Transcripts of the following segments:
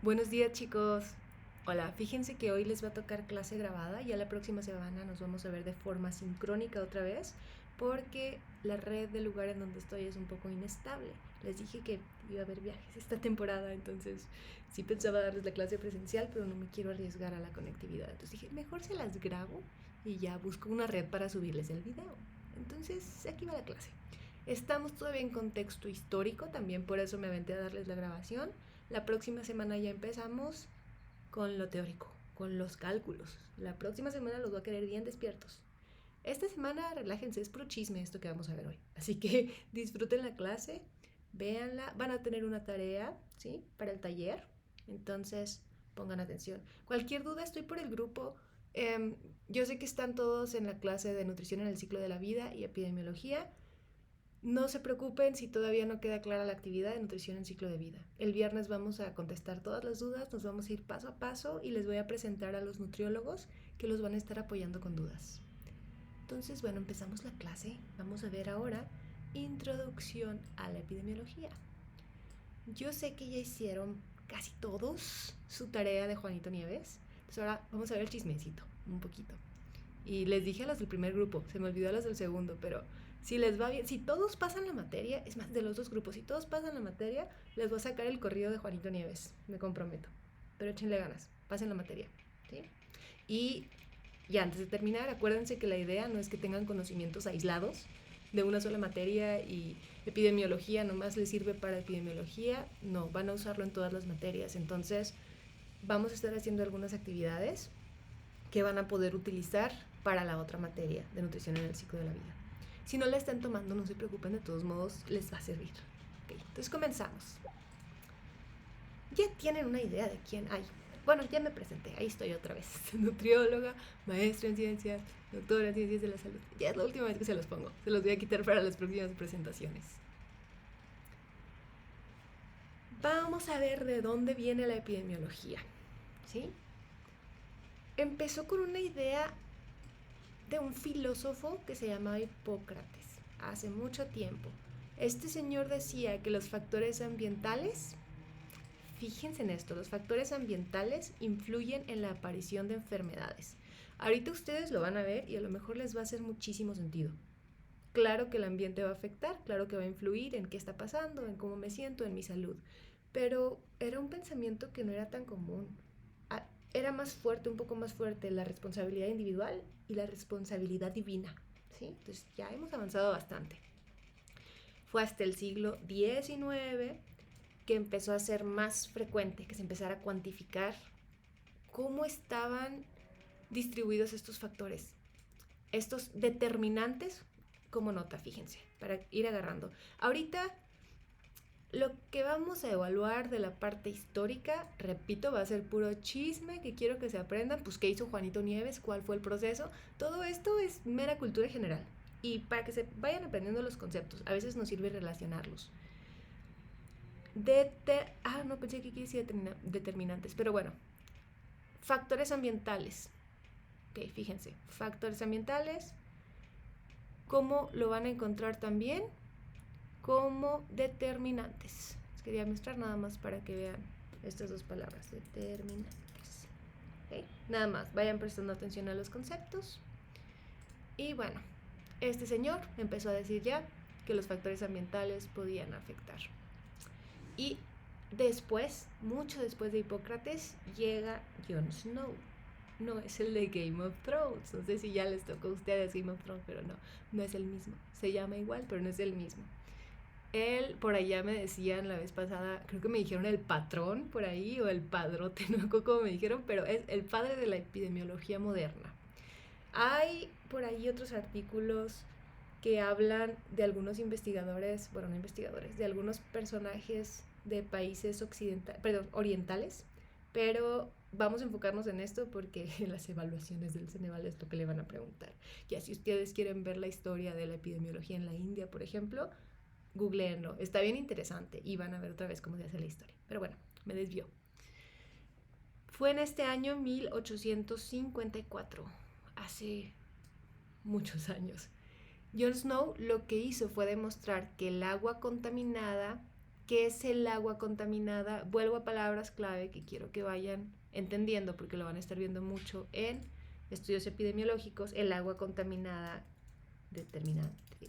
Buenos días, chicos. Hola, fíjense que hoy les va a tocar clase grabada. Ya la próxima semana nos vamos a ver de forma sincrónica otra vez porque la red del lugar en donde estoy es un poco inestable. Les dije que iba a haber viajes esta temporada, entonces sí pensaba darles la clase presencial, pero no me quiero arriesgar a la conectividad. Entonces dije, mejor se las grabo y ya busco una red para subirles el video. Entonces aquí va la clase. Estamos todavía en contexto histórico, también por eso me aventé a darles la grabación. La próxima semana ya empezamos con lo teórico, con los cálculos. La próxima semana los voy a querer bien despiertos. Esta semana relájense, es puro chisme esto que vamos a ver hoy. Así que disfruten la clase, véanla, van a tener una tarea, ¿sí? Para el taller. Entonces, pongan atención. Cualquier duda, estoy por el grupo. Yo sé que están todos en la clase de nutrición en el ciclo de la vida y epidemiología. No se preocupen si todavía no queda clara la actividad de nutrición en ciclo de vida. El viernes vamos a contestar todas las dudas, nos vamos a ir paso a paso y les voy a presentar a los nutriólogos que los van a estar apoyando con dudas. Entonces, bueno, empezamos la clase. Vamos a ver ahora introducción a la epidemiología. Yo sé que ya hicieron casi todos su tarea de Juanito Nieves. Entonces ahora vamos a ver el chismecito, un poquito. Y les dije a los del primer grupo, se me olvidó a los del segundo, pero si les va bien, si todos pasan la materia, es más, de los dos grupos, si todos pasan la materia, les voy a sacar el corrido de Juanito Nieves, me comprometo. Pero échenle ganas, pasen la materia, ¿sí? Y ya antes de terminar, acuérdense que la idea no es que tengan conocimientos aislados de una sola materia y epidemiología nomás les sirve para epidemiología, no, van a usarlo en todas las materias. Entonces, vamos a estar haciendo algunas actividades que van a poder utilizar para la otra materia de nutrición en el ciclo de la vida. Si no la están tomando, no se preocupen, de todos modos les va a servir. Okay, entonces comenzamos. Ya tienen una idea de quién hay. Bueno, ya me presenté, ahí estoy otra vez. Nutrióloga, maestra en ciencias, doctora en ciencias de la salud. Ya es la última vez que se los pongo. Se los voy a quitar para las próximas presentaciones. Vamos a ver de dónde viene la epidemiología. ¿Sí? Empezó con una idea de un filósofo que se llamaba Hipócrates, hace mucho tiempo. Este señor decía que los factores ambientales, fíjense en esto, los factores ambientales influyen en la aparición de enfermedades. Ahorita ustedes lo van a ver y a lo mejor les va a hacer muchísimo sentido. Claro que el ambiente va a afectar, claro que va a influir en qué está pasando, en cómo me siento, en mi salud. Pero era un pensamiento que no era tan común. Era más fuerte, un poco más fuerte la responsabilidad individual y la responsabilidad divina, ¿sí? Entonces ya hemos avanzado bastante. Fue hasta el siglo XIX que empezó a ser más frecuente, que se empezara a cuantificar cómo estaban distribuidos estos factores, estos determinantes como nota, fíjense, para ir agarrando. Ahorita lo que vamos a evaluar de la parte histórica, repito, va a ser puro chisme que quiero que se aprendan, pues qué hizo Juanito Nieves, cuál fue el proceso. Todo esto es mera cultura general y para que se vayan aprendiendo los conceptos, a veces nos sirve relacionarlos. No pensé que quise determinantes, pero bueno, factores ambientales. Ok, fíjense, factores ambientales, ¿cómo lo van a encontrar también? Como determinantes. Les quería mostrar nada más para que vean estas dos palabras, determinantes. ¿Okay? Nada más, vayan prestando atención a los conceptos. Y bueno, este señor empezó a decir ya que los factores ambientales podían afectar. Y después, mucho después de Hipócrates, llega Jon Snow. No es el de Game of Thrones. No sé si ya les tocó a ustedes Game of Thrones, pero no es el mismo. Se llama igual, pero no es el mismo. Él, por allá me decían la vez pasada, creo que me dijeron el patrón por ahí o el padrote, no recuerdo cómo me dijeron, pero es el padre de la epidemiología moderna. Hay por ahí otros artículos que hablan de algunos investigadores, bueno, no investigadores, de algunos personajes de países orientales, pero vamos a enfocarnos en esto porque en las evaluaciones del Ceneval es lo que le van a preguntar. Ya si ustedes quieren ver la historia de la epidemiología en la India, por ejemplo, googleenlo, está bien interesante y van a ver otra vez cómo se hace la historia. Pero bueno, me desvió. Fue en este año 1854, hace muchos años. Jon Snow lo que hizo fue demostrar que el agua contaminada ¿Qué es el agua contaminada? Vuelvo a palabras clave que quiero que vayan entendiendo porque lo van a estar viendo mucho en estudios epidemiológicos. El agua contaminada, determinante,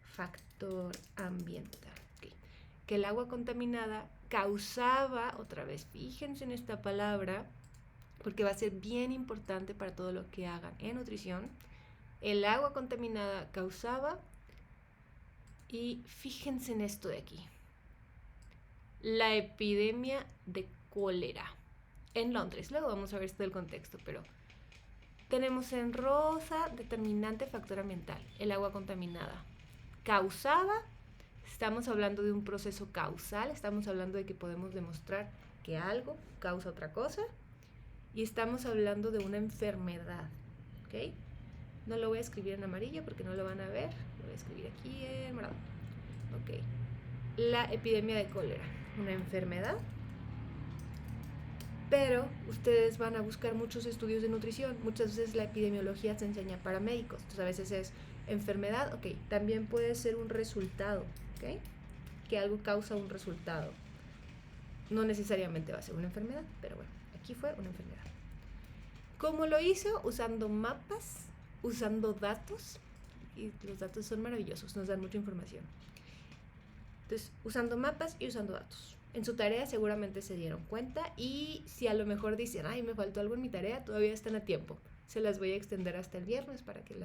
factor ambiental. Okay. Que el agua contaminada causaba, otra vez, fíjense en esta palabra, porque va a ser bien importante para todo lo que hagan en nutrición. El agua contaminada causaba, y fíjense en esto de aquí, la epidemia de cólera en Londres. Luego vamos a ver esto del contexto, pero tenemos en rosa determinante factor ambiental, el agua contaminada. Causaba, estamos hablando de un proceso causal, estamos hablando de que podemos demostrar que algo causa otra cosa y estamos hablando de una enfermedad, ¿ok? No lo voy a escribir en amarillo porque no lo van a ver, lo voy a escribir aquí en morado. Ok, la epidemia de cólera, una enfermedad, pero ustedes van a buscar muchos estudios de nutrición. Muchas veces la epidemiología se enseña para médicos, entonces a veces es enfermedad, ok, también puede ser un resultado, ok, que algo causa un resultado, no necesariamente va a ser una enfermedad, pero bueno, aquí fue una enfermedad. ¿Cómo lo hizo? Usando mapas, usando datos, y los datos son maravillosos, nos dan mucha información. Entonces, usando mapas y usando datos. En su tarea seguramente se dieron cuenta, y si a lo mejor dicen, ay, me faltó algo en mi tarea, todavía están a tiempo. Se las voy a extender hasta el viernes para que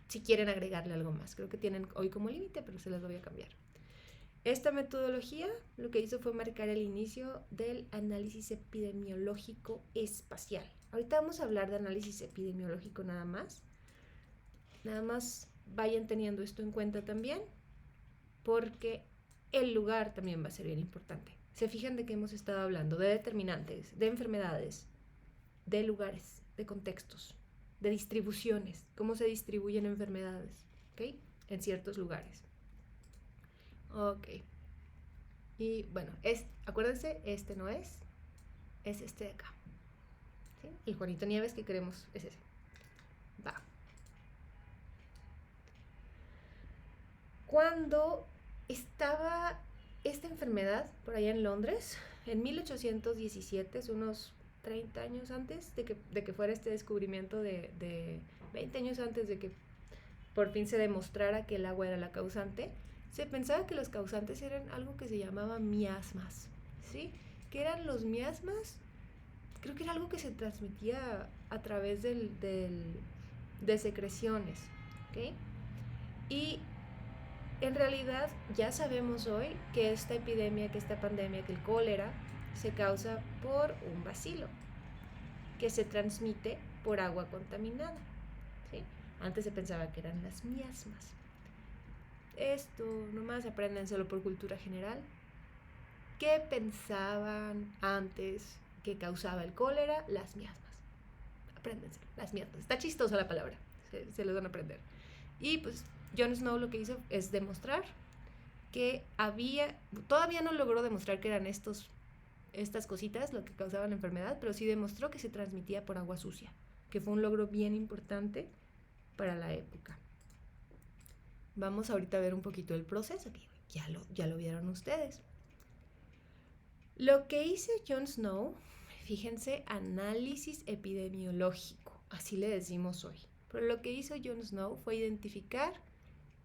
si quieren agregarle algo más. Creo que tienen hoy como límite, pero se las voy a cambiar. Esta metodología lo que hizo fue marcar el inicio del análisis epidemiológico espacial. Ahorita vamos a hablar de análisis epidemiológico nada más. Nada más vayan teniendo esto en cuenta también, porque el lugar también va a ser bien importante. Se fijan de que hemos estado hablando de determinantes, de enfermedades, de lugares, de contextos, de distribuciones, cómo se distribuyen enfermedades, ¿ok? En ciertos lugares. Ok. Y bueno, acuérdense, este no es este de acá. ¿Sí? El Juanito Nieves que queremos es ese. Va. Cuando estaba esta enfermedad por allá en Londres, en 1817, es unos 30 años antes de que fuera este descubrimiento, de 20 años antes de que por fin se demostrara que el agua era la causante, se pensaba que los causantes eran algo que se llamaba miasmas, ¿sí? ¿Qué eran los miasmas? Creo que era algo que se transmitía a través de secreciones, ¿ok? Y en realidad ya sabemos hoy que esta epidemia, que esta pandemia, que el cólera, se causa por un bacilo que se transmite por agua contaminada, ¿sí? Antes se pensaba que eran las miasmas. Esto nomás apréndenselo por cultura general. ¿Qué pensaban antes que causaba el cólera? Las miasmas. Apréndenselo, las miasmas. Está chistosa la palabra, se lo van a aprender. Y pues Jon Snow lo que hizo es demostrar que todavía no logró demostrar que eran estas cositas lo que causaban la enfermedad, pero sí demostró que se transmitía por agua sucia, que fue un logro bien importante para la época. Vamos ahorita a ver un poquito el proceso, que ya lo vieron ustedes. Lo que hizo Jon Snow, fíjense, análisis epidemiológico, así le decimos hoy. Pero lo que hizo Jon Snow fue identificar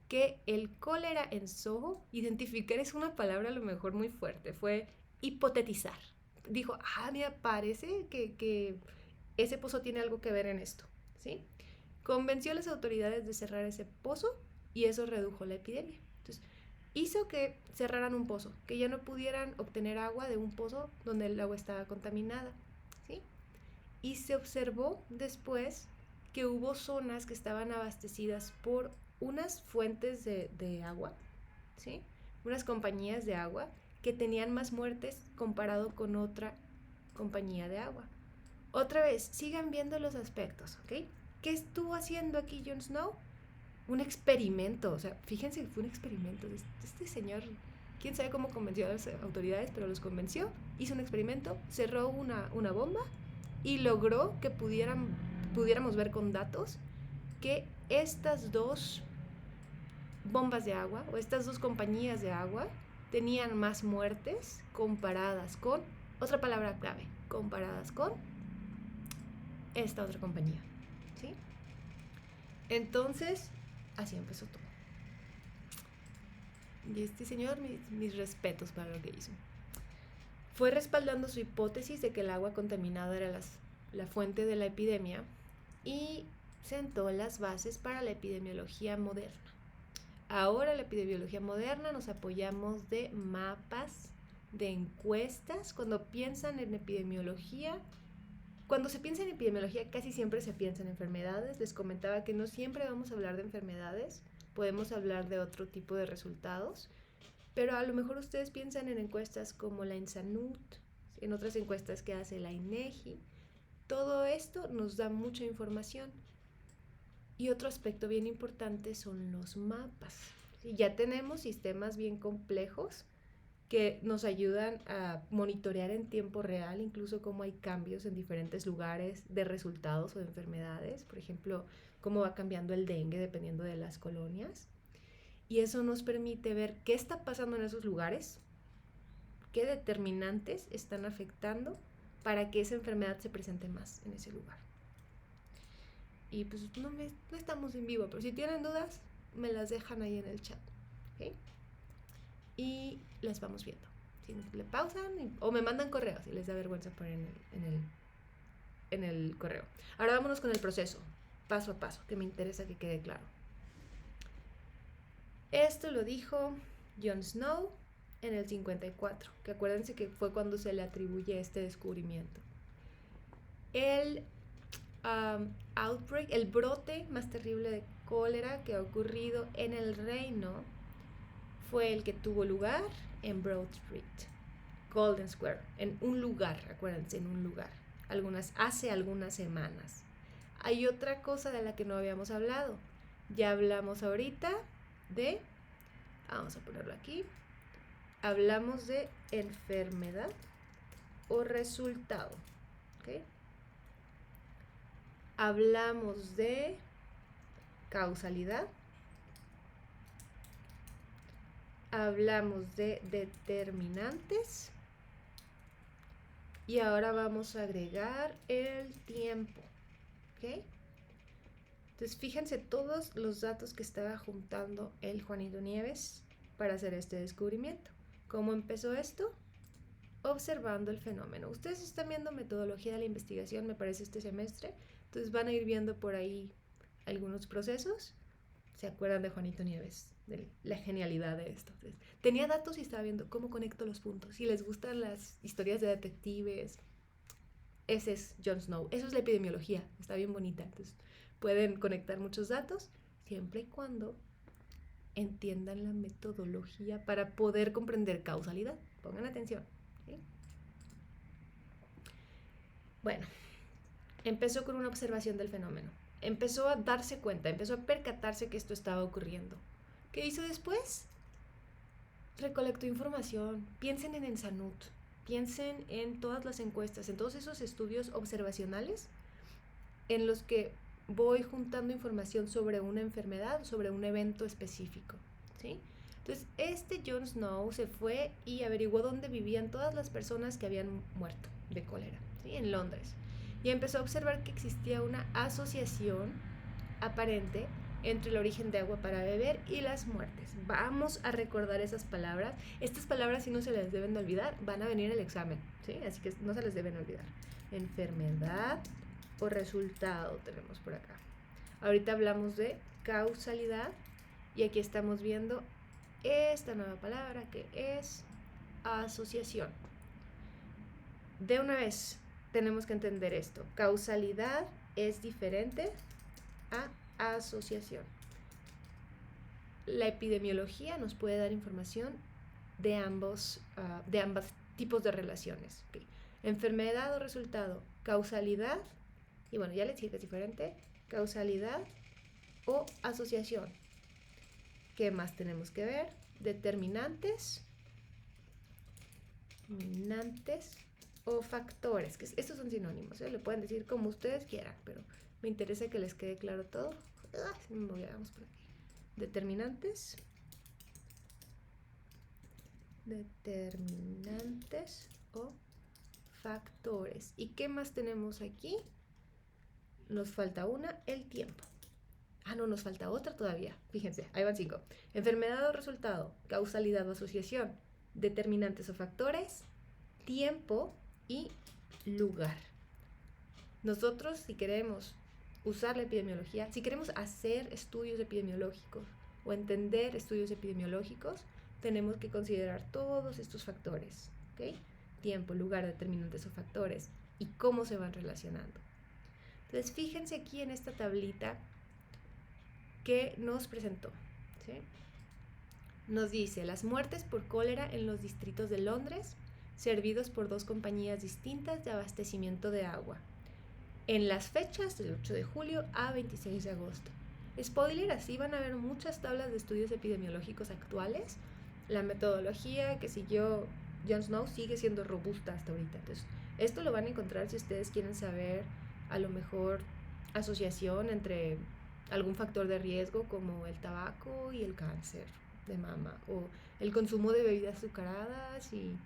que el cólera en Soho, identificar es una palabra a lo mejor muy fuerte, fue hipotetizar. Dijo, mira, parece que ese pozo tiene algo que ver en esto, ¿sí? Convenció a las autoridades de cerrar ese pozo y eso redujo la epidemia. Entonces, hizo que cerraran un pozo, que ya no pudieran obtener agua de un pozo donde el agua estaba contaminada, ¿sí? Y se observó después que hubo zonas que estaban abastecidas por unas fuentes de agua, ¿sí? Unas compañías de agua que tenían más muertes comparado con otra compañía de agua. Otra vez, sigan viendo los aspectos, ¿ok? ¿Qué estuvo haciendo aquí Jon Snow? Un experimento, o sea, fíjense que fue un experimento. Este señor, quién sabe cómo convenció a las autoridades, pero los convenció, hizo un experimento, cerró una bomba y logró que pudiéramos ver con datos que estas dos bombas de agua o estas dos compañías de agua tenían más muertes comparadas con, otra palabra clave, comparadas con esta otra compañía, ¿sí? Entonces, así empezó todo. Y este señor, mis respetos para lo que hizo. Fue respaldando su hipótesis de que el agua contaminada era la fuente de la epidemia y sentó las bases para la epidemiología moderna. Ahora la epidemiología moderna nos apoyamos de mapas, de encuestas. Cuando piensan en epidemiología, cuando se piensa en epidemiología casi siempre se piensa en enfermedades. Les comentaba que no siempre vamos a hablar de enfermedades, podemos hablar de otro tipo de resultados, pero a lo mejor ustedes piensan en encuestas como la INSANUT, en otras encuestas que hace la INEGI. Todo esto nos da mucha información. Y otro aspecto bien importante son los mapas. ¿Sí? Ya tenemos sistemas bien complejos que nos ayudan a monitorear en tiempo real, incluso cómo hay cambios en diferentes lugares de resultados o de enfermedades. Por ejemplo, cómo va cambiando el dengue dependiendo de las colonias. Y eso nos permite ver qué está pasando en esos lugares, qué determinantes están afectando para que esa enfermedad se presente más en ese lugar. Y pues no estamos en vivo, pero si tienen dudas, me las dejan ahí en el chat. ¿Okay? Y las vamos viendo. Si le pausan o me mandan correo si les da vergüenza poner en el correo. Ahora vámonos con el proceso, paso a paso, que me interesa que quede claro. Esto lo dijo Jon Snow en el 54, que acuérdense que fue cuando se le atribuye este descubrimiento. El outbreak, el brote más terrible de cólera que ha ocurrido en el reino fue el que tuvo lugar en Broad Street, Golden Square, en un lugar, acuérdense, en un lugar, hace algunas semanas. Hay otra cosa de la que no habíamos hablado, ya hablamos ahorita de, vamos a ponerlo aquí, hablamos de enfermedad o resultado, ¿ok? Hablamos de causalidad, hablamos de determinantes y ahora vamos a agregar el tiempo, ¿ok? Entonces fíjense todos los datos que estaba juntando el Juanito Nieves para hacer este descubrimiento. ¿Cómo empezó esto? Observando el fenómeno. Ustedes están viendo metodología de la investigación, me parece, este semestre. Entonces van a ir viendo por ahí algunos procesos. ¿Se acuerdan de Juanito Nieves? De la genialidad de esto. Entonces, tenía datos y estaba viendo cómo conecto los puntos. Si les gustan las historias de detectives, ese es Jon Snow. Eso es la epidemiología. Está bien bonita. Entonces pueden conectar muchos datos siempre y cuando entiendan la metodología para poder comprender causalidad. Pongan atención. ¿Sí? Bueno, empezó con una observación del fenómeno. Empezó a darse cuenta, empezó a percatarse que esto estaba ocurriendo. ¿Qué hizo después? Recolectó información. Piensen en Ensanut, piensen en todas las encuestas, en todos esos estudios observacionales en los que voy juntando información sobre una enfermedad, sobre un evento específico, ¿sí? Entonces, Jon Snow se fue y averiguó dónde vivían todas las personas que habían muerto de cólera, ¿sí? En Londres. Y empezó a observar que existía una asociación aparente entre el origen de agua para beber y las muertes. Vamos a recordar esas palabras. Estas palabras, si no se les deben de olvidar, van a venir en el examen, ¿sí? Así que no se les deben olvidar. Enfermedad o resultado tenemos por acá. Ahorita hablamos de causalidad y aquí estamos viendo esta nueva palabra que es asociación. De una vez tenemos que entender esto. Causalidad es diferente a asociación. La epidemiología nos puede dar información de ambos tipos de relaciones. ¿Okay? Enfermedad o resultado, causalidad, y bueno, ya les dije que es diferente, causalidad o asociación. ¿Qué más tenemos que ver? Determinantes o factores, que estos son sinónimos, ¿eh? Lo pueden decir como ustedes quieran, pero me interesa que les quede claro todo. Vamos por aquí. Determinantes determinantes o factores. ¿Y qué más tenemos aquí? Nos falta una, el tiempo. No, nos falta otra todavía. Fíjense, ahí van 5. Enfermedad o resultado, causalidad o asociación, determinantes o factores, tiempo y lugar. Nosotros, si queremos usar la epidemiología, si queremos hacer estudios epidemiológicos o entender estudios epidemiológicos, tenemos que considerar todos estos factores, ¿ok? Tiempo, lugar, determinantes o factores y cómo se van relacionando. Entonces, fíjense aquí en esta tablita que nos presentó, ¿sí? Nos dice las muertes por cólera en los distritos de Londres, servidos por 2 compañías distintas de abastecimiento de agua, en las fechas del 8 de julio a 26 de agosto. Spoiler, así van a ver muchas tablas de estudios epidemiológicos actuales. La metodología que siguió John Snow sigue siendo robusta hasta ahorita. Entonces, esto lo van a encontrar si ustedes quieren saber a lo mejor asociación entre algún factor de riesgo como el tabaco y el cáncer de mama, o el consumo de bebidas azucaradas y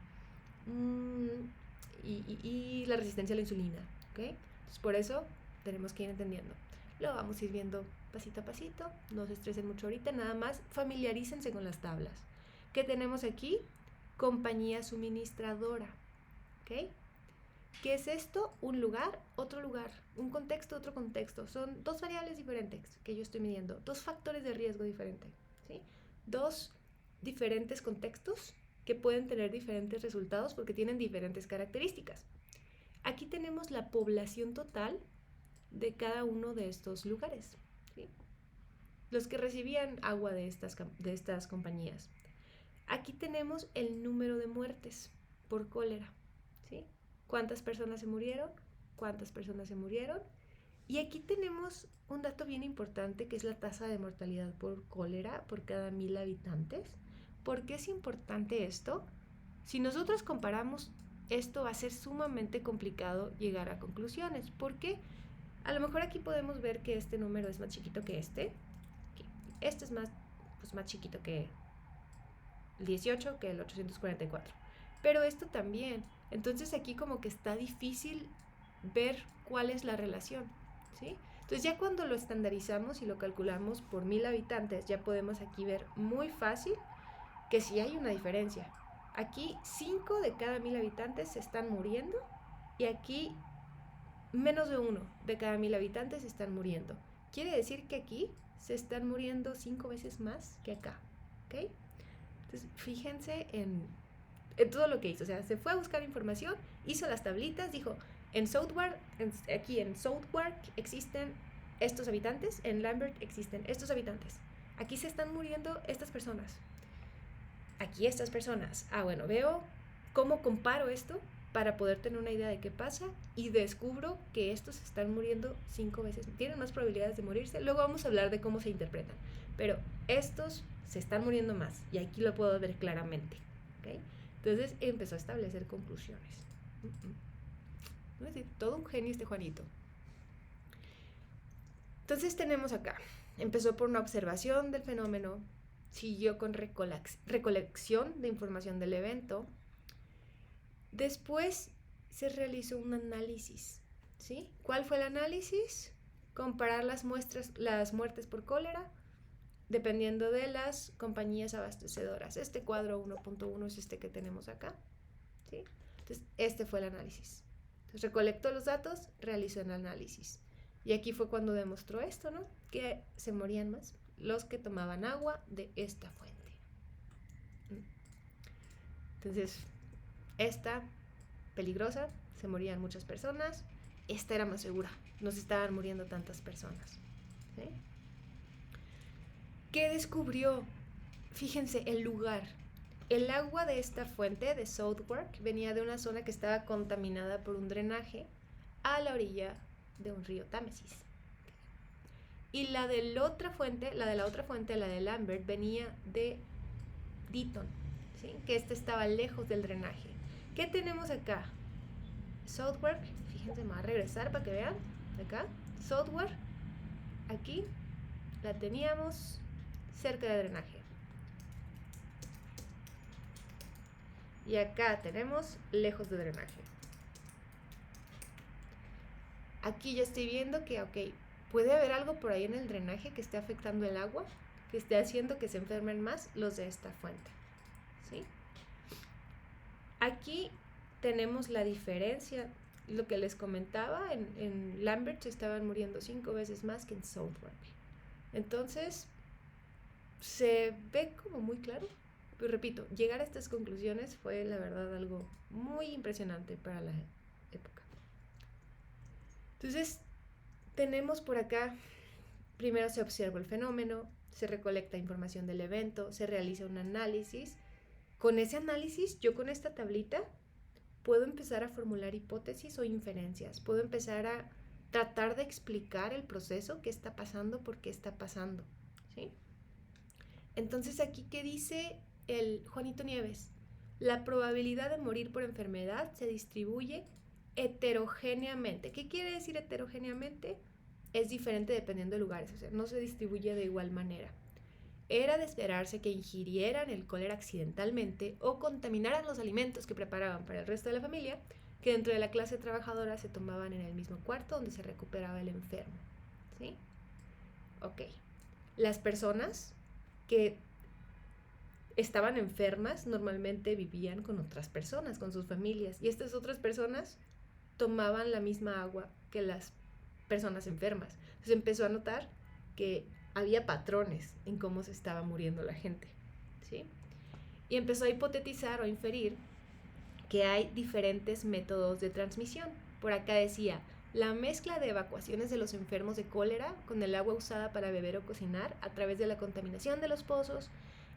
la resistencia a la insulina, ¿ok? Entonces, por eso tenemos que ir entendiendo. Lo vamos a ir viendo pasito a pasito, no se estresen mucho ahorita, nada más familiarícense con las tablas. ¿Qué tenemos aquí? Compañía suministradora, ¿ok? ¿Qué es esto? Un lugar, otro lugar, un contexto, otro contexto. Son 2 variables diferentes que yo estoy midiendo, 2 factores de riesgo diferentes, ¿sí? 2 diferentes contextos que pueden tener diferentes resultados porque tienen diferentes características. Aquí tenemos la población total de cada uno de estos lugares, ¿sí? Los que recibían agua de estas compañías. Aquí tenemos el número de muertes por cólera, ¿sí? ¿Cuántas personas se murieron? ¿Cuántas personas se murieron? Y aquí tenemos un dato bien importante que es la tasa de mortalidad por cólera por cada 1000 habitantes. ¿Por qué es importante esto? Si nosotros comparamos, esto va a ser sumamente complicado llegar a conclusiones. ¿Por qué? A lo mejor aquí podemos ver que este número es más chiquito que este. Este es más chiquito que el 18, que el 844. Pero esto también. Entonces aquí como que está difícil ver cuál es la relación, ¿sí? Entonces ya cuando lo estandarizamos y lo calculamos por 1000 habitantes, ya podemos aquí ver muy fácil que sí hay una diferencia. Aquí 5 de cada 1000 habitantes se están muriendo y aquí menos de 1 de cada 1000 habitantes se están muriendo. Quiere decir que aquí se están muriendo 5 veces más que acá, ¿ok? Entonces fíjense en todo lo que hizo. O sea, se fue a buscar información, hizo las tablitas, dijo, aquí en Southwark existen estos habitantes, en Lambert existen estos habitantes. Aquí se están muriendo estas personas. Aquí estas personas. Bueno, veo cómo comparo esto para poder tener una idea de qué pasa y descubro que estos están muriendo 5 veces. Tienen más probabilidades de morirse. Luego vamos a hablar de cómo se interpretan. Pero estos se están muriendo más y aquí lo puedo ver claramente, ¿ok? Entonces empezó a establecer conclusiones. Es decir, todo un genio este Juanito. Entonces tenemos acá, empezó por una observación del fenómeno, siguió con recolección de información del evento, después se realizó un análisis, ¿sí? ¿Cuál fue el análisis? Comparar las muertes por cólera dependiendo de las compañías abastecedoras. Este cuadro 1.1 es este que tenemos acá, ¿sí? Entonces, este fue el análisis. Entonces, recolectó los datos, realizó el análisis. Y aquí fue cuando demostró esto, ¿no? Que se morían más los que tomaban agua de esta fuente. Entonces, esta peligrosa, se morían muchas personas. Esta era más segura, no se estaban muriendo tantas personas, ¿sí? ¿Qué descubrió? Fíjense, el lugar. El agua de esta fuente de Southwark venía de una zona que estaba contaminada por un drenaje a la orilla de un río Támesis. Y la de la otra fuente, la de Lambert, venía de Ditton, ¿sí? Que estaba lejos del drenaje. ¿Qué tenemos acá? Southwark, fíjense, me voy a regresar para que vean. Acá, Southwark, aquí la teníamos cerca del drenaje. Y acá tenemos lejos de drenaje. Aquí ya estoy viendo que, ok, puede haber algo por ahí en el drenaje que esté afectando el agua, que esté haciendo que se enfermen más los de esta fuente, ¿sí? Aquí tenemos la diferencia, lo que les comentaba, en Lambert se estaban muriendo 5 veces más que en Southwark. Entonces, se ve como muy claro. Pero repito, llegar a estas conclusiones fue la verdad algo muy impresionante para la época. Entonces, tenemos por acá, primero se observa el fenómeno, se recolecta información del evento, se realiza un análisis. Con ese análisis, yo con esta tablita puedo empezar a formular hipótesis o inferencias, puedo empezar a tratar de explicar el proceso, qué está pasando, por qué está pasando, ¿sí? Entonces aquí, ¿qué dice el Juanito Nieves? La probabilidad de morir por enfermedad se distribuye heterogéneamente. ¿Qué quiere decir heterogéneamente? Es diferente dependiendo de lugares, o sea, no se distribuye de igual manera. Era de esperarse que ingirieran el cólera accidentalmente o contaminaran los alimentos que preparaban para el resto de la familia, que dentro de la clase trabajadora se tomaban en el mismo cuarto donde se recuperaba el enfermo, ¿sí? Ok. Las personas que estaban enfermas normalmente vivían con otras personas, con sus familias, y estas otras personas tomaban la misma agua que las personas enfermas. Entonces empezó a notar que había patrones en cómo se estaba muriendo la gente, ¿sí? Y empezó a hipotetizar o a inferir que hay diferentes métodos de transmisión. Por acá decía, la mezcla de evacuaciones de los enfermos de cólera con el agua usada para beber o cocinar a través de la contaminación de los pozos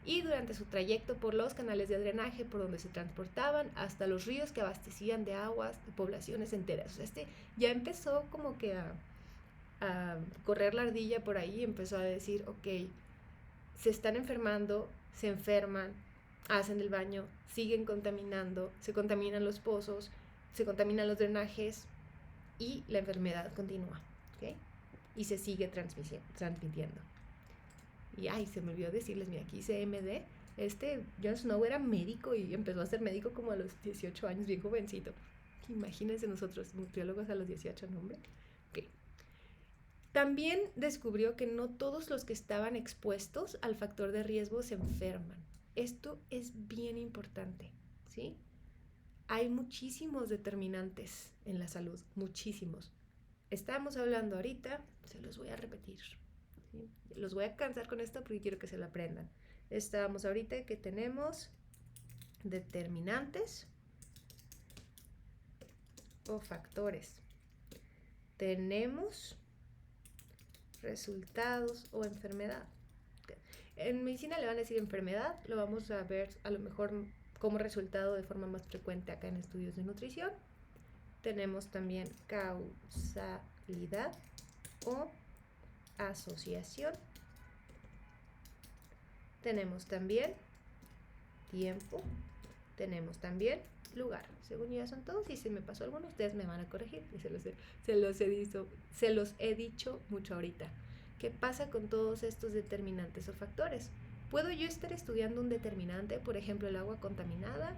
y durante su trayecto por los canales de drenaje por donde se transportaban hasta los ríos que abastecían de aguas y poblaciones enteras. O sea, ya empezó como que a correr la ardilla por ahí, empezó a decir, ok, se están enfermando, se enferman, hacen el baño, siguen contaminando, se contaminan los pozos, se contaminan los drenajes y la enfermedad continúa, ¿ok? Y se sigue transmitiendo. Y ay, se me olvidó decirles, mira, aquí dice MD, Jon Snow era médico y empezó a ser médico como a los 18 años, bien jovencito. Imagínense nosotros, nutriólogos a los 18, ¿no, hombre? Ok. También descubrió que no todos los que estaban expuestos al factor de riesgo se enferman. Esto es bien importante, ¿sí? Hay muchísimos determinantes en la salud, muchísimos. Estamos hablando ahorita, se los voy a repetir, ¿sí? Los voy a cansar con esto porque quiero que se lo aprendan. Estábamos ahorita que tenemos determinantes o factores. Tenemos resultados o enfermedad. En medicina le van a decir enfermedad, lo vamos a ver a lo mejor como resultado de forma más frecuente acá en estudios de nutrición. Tenemos también causalidad o asociación. Tenemos también tiempo. Tenemos también lugar. Según yo ya son todos, y si me pasó alguno, ustedes me van a corregir. Y se los he dicho mucho ahorita. ¿Qué pasa con todos estos determinantes o factores? Puedo yo estar estudiando un determinante, por ejemplo el agua contaminada,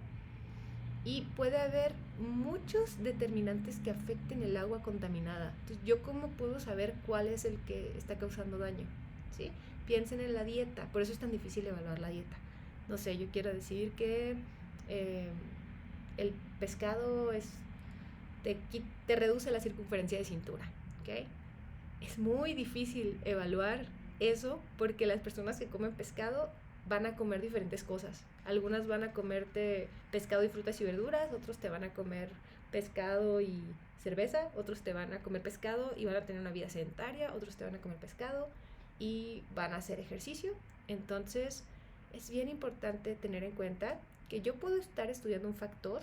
y puede haber muchos determinantes que afecten el agua contaminada. Entonces, ¿yo cómo puedo saber cuál es el que está causando daño? ¿Sí? Piensen en la dieta, por eso es tan difícil evaluar la dieta. No sé, yo quiero decir que el pescado te reduce la circunferencia de cintura, ¿ok? Es muy difícil evaluar eso porque las personas que comen pescado van a comer diferentes cosas. Algunas van a comerte pescado y frutas y verduras, otros te van a comer pescado y cerveza, otros te van a comer pescado y van a tener una vida sedentaria, otros te van a comer pescado y van a hacer ejercicio. Entonces es bien importante tener en cuenta que yo puedo estar estudiando un factor,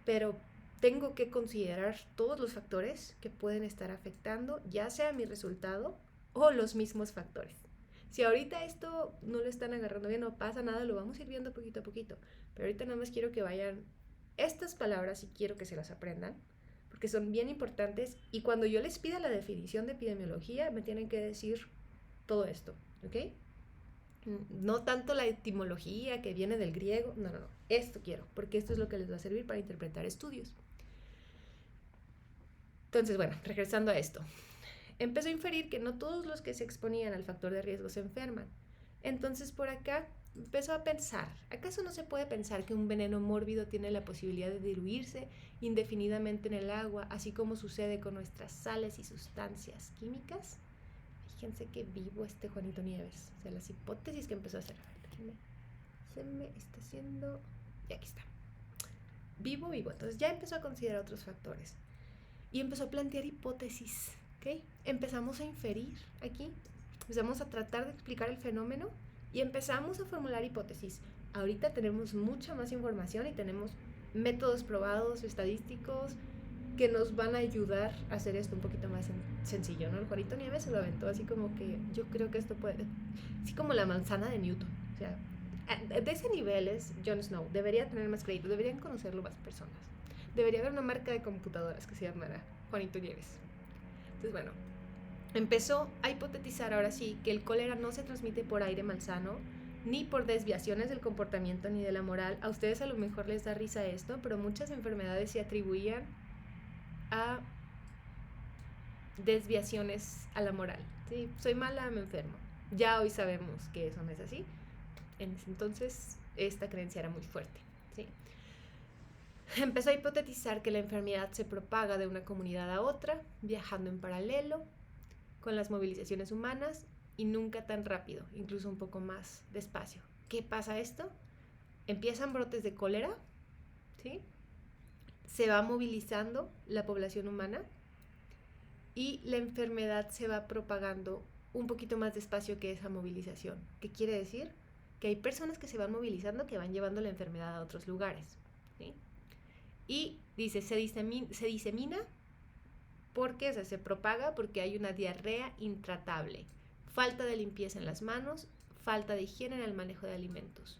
pero tengo que considerar todos los factores que pueden estar afectando, ya sea mi resultado o los mismos factores. Si ahorita esto no lo están agarrando bien, no pasa nada, lo vamos a ir viendo poquito a poquito. Pero ahorita nada más quiero que vayan estas palabras y quiero que se las aprendan, porque son bien importantes. Y cuando yo les pida la definición de epidemiología, me tienen que decir todo esto, ¿ok? No tanto la etimología que viene del griego, no. Esto quiero, porque esto es lo que les va a servir para interpretar estudios. Entonces, bueno, regresando a esto. Empezó a inferir que no todos los que se exponían al factor de riesgo se enferman. Entonces, por acá empezó a pensar, ¿acaso no se puede pensar que un veneno mórbido tiene la posibilidad de diluirse indefinidamente en el agua, así como sucede con nuestras sales y sustancias químicas? Fíjense que vivo este Juanito Nieves. O sea, las hipótesis que empezó a hacer. Se me está haciendo... Y aquí está. Vivo. Entonces ya empezó a considerar otros factores. Y empezó a plantear hipótesis. ¿Okay? Empezamos a inferir aquí. Empezamos a tratar de explicar el fenómeno y empezamos a formular hipótesis. Ahorita tenemos mucha más información y tenemos métodos probados, estadísticos, que nos van a ayudar a hacer esto un poquito más sencillo, ¿no? El Juanito Nieves se lo aventó así como que yo creo que esto puede, así como la manzana de Newton. O sea, de ese nivel es Jon Snow. Debería tener más crédito, deberían conocerlo más personas. Debería haber una marca de computadoras que se llamara Juanito Nieves. Entonces, bueno, empezó a hipotetizar ahora sí que el cólera no se transmite por aire malsano, ni por desviaciones del comportamiento ni de la moral. A ustedes a lo mejor les da risa esto, pero muchas enfermedades se atribuían a desviaciones a la moral. ¿Sí? Soy mala, me enfermo. Ya hoy sabemos que eso no es así. En ese entonces esta creencia era muy fuerte. ¿Sí? Empezó a hipotetizar que la enfermedad se propaga de una comunidad a otra, viajando en paralelo con las movilizaciones humanas y nunca tan rápido, incluso un poco más despacio. ¿Qué pasa esto? Empiezan brotes de cólera, ¿sí? Se va movilizando la población humana y la enfermedad se va propagando un poquito más despacio que esa movilización. ¿Qué quiere decir? Que hay personas que se van movilizando, que van llevando la enfermedad a otros lugares, ¿sí? Y dice, se disemina porque, o sea, se propaga porque hay una diarrea intratable, falta de limpieza en las manos, falta de higiene en el manejo de alimentos.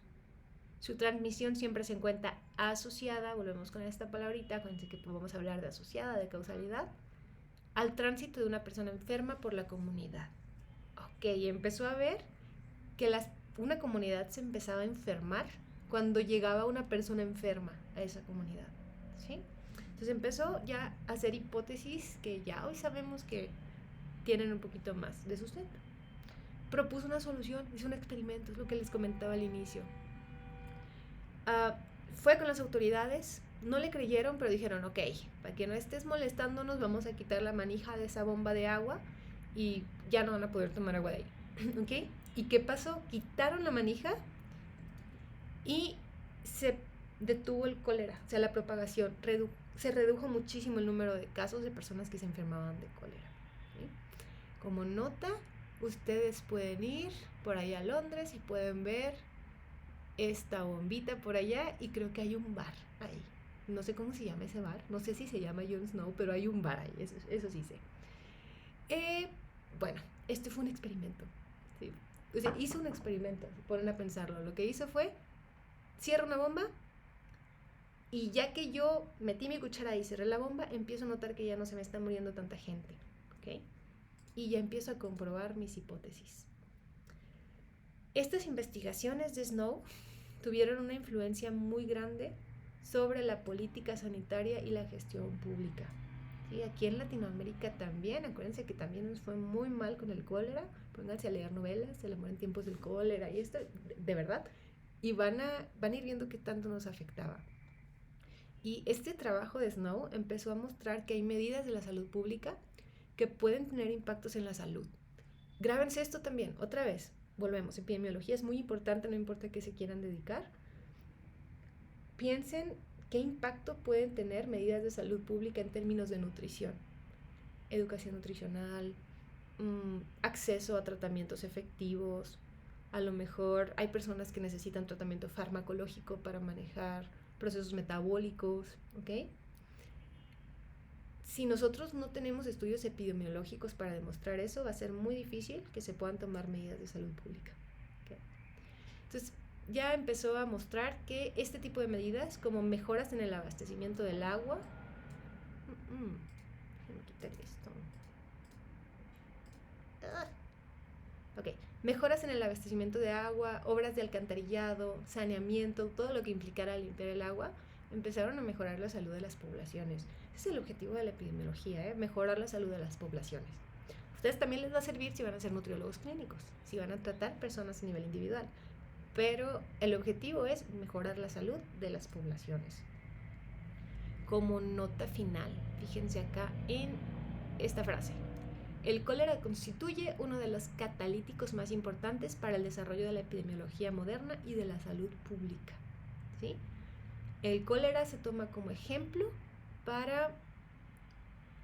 Su transmisión siempre se encuentra asociada, volvemos con esta palabrita, acuérdense que vamos a hablar de asociada, de causalidad, al tránsito de una persona enferma por la comunidad. Ok, empezó a ver que una comunidad se empezaba a enfermar cuando llegaba una persona enferma a esa comunidad, ¿sí? Entonces empezó ya a hacer hipótesis que ya hoy sabemos que tienen un poquito más de sustento. Propuso una solución, hizo un experimento, es lo que les comentaba al inicio. Fue con las autoridades, no le creyeron, pero dijeron, ok, para que no estés molestándonos, vamos a quitar la manija de esa bomba de agua y ya no van a poder tomar agua de ahí. ¿Ok? ¿Y qué pasó? Quitaron la manija y se detuvo el cólera, o sea, la propagación. Se redujo muchísimo el número de casos de personas que se enfermaban de cólera. ¿Sí? Como nota, ustedes pueden ir por allá a Londres y pueden ver esta bombita por allá y creo que hay un bar ahí. No sé cómo se llama ese bar, no sé si se llama Jon Snow, pero hay un bar ahí, eso sí sé. Bueno, este fue un experimento. ¿Sí? O sea, hizo un experimento, se ponen a pensarlo. Lo que hizo fue, cierro una bomba y ya que yo metí mi cuchara y cerré la bomba, empiezo a notar que ya no se me está muriendo tanta gente. ¿Okay? Y ya empiezo a comprobar mis hipótesis. Estas investigaciones de Snow tuvieron una influencia muy grande sobre la política sanitaria y la gestión pública. ¿Sí? Aquí en Latinoamérica también, acuérdense que también nos fue muy mal con el cólera. Pónganse a leer novelas, El amor en tiempos del cólera y esto, de verdad. Y van a ir viendo qué tanto nos afectaba. Y este trabajo de Snow empezó a mostrar que hay medidas de la salud pública que pueden tener impactos en la salud. Grábense esto también, otra vez. Volvemos, epidemiología es muy importante, no importa a qué se quieran dedicar. Piensen qué impacto pueden tener medidas de salud pública en términos de nutrición, educación nutricional, acceso a tratamientos efectivos. A lo mejor hay personas que necesitan tratamiento farmacológico para manejar procesos metabólicos, ¿ok? Si nosotros no tenemos estudios epidemiológicos para demostrar eso, va a ser muy difícil que se puedan tomar medidas de salud pública. ¿Okay? Entonces, ya empezó a mostrar que este tipo de medidas, como mejoras en el abastecimiento del agua, déjenme quitar esto. Ok, Mejoras en el abastecimiento de agua, obras de alcantarillado, saneamiento, todo lo que implicara limpiar el agua, empezaron a mejorar la salud de las poblaciones. Ese es el objetivo de la epidemiología, mejorar la salud de las poblaciones. A ustedes también les va a servir si van a ser nutriólogos clínicos, si van a tratar personas a nivel individual, pero el objetivo es mejorar la salud de las poblaciones. Como nota final, fíjense acá en esta frase. El cólera constituye uno de los catalíticos más importantes para el desarrollo de la epidemiología moderna y de la salud pública, ¿sí? El cólera se toma como ejemplo para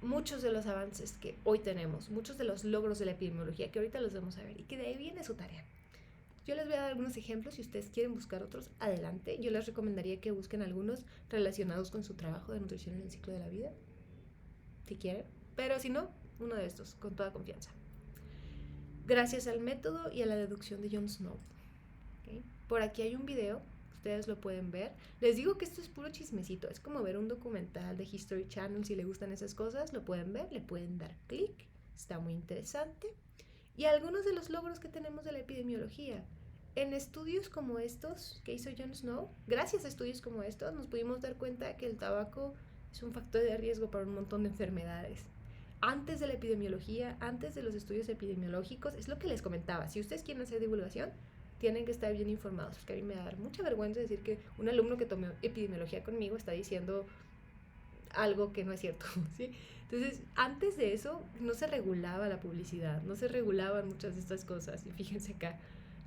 muchos de los avances que hoy tenemos, muchos de los logros de la epidemiología que ahorita los vamos a ver y que de ahí viene su tarea. Yo les voy a dar algunos ejemplos, si ustedes quieren buscar otros, adelante. Yo les recomendaría que busquen algunos relacionados con su trabajo de nutrición en el ciclo de la vida, si quieren, pero si no, uno de estos, con toda confianza. Gracias al método y a la deducción de John Snow. ¿Okay? Por aquí hay un video, ustedes lo pueden ver. Les digo que esto es puro chismecito, es como ver un documental de History Channel. Si les gustan esas cosas, lo pueden ver, le pueden dar clic, está muy interesante. Y algunos de los logros que tenemos de la epidemiología. En estudios como estos que hizo John Snow, gracias a estudios como estos, nos pudimos dar cuenta que el tabaco es un factor de riesgo para un montón de enfermedades. Antes de la epidemiología, antes de los estudios epidemiológicos, es lo que les comentaba. Si ustedes quieren hacer divulgación, tienen que estar bien informados, porque a mí me da mucha vergüenza decir que un alumno que tomó epidemiología conmigo está diciendo algo que no es cierto, ¿sí? Entonces, antes de eso, no se regulaba la publicidad, no se regulaban muchas de estas cosas. Y fíjense acá,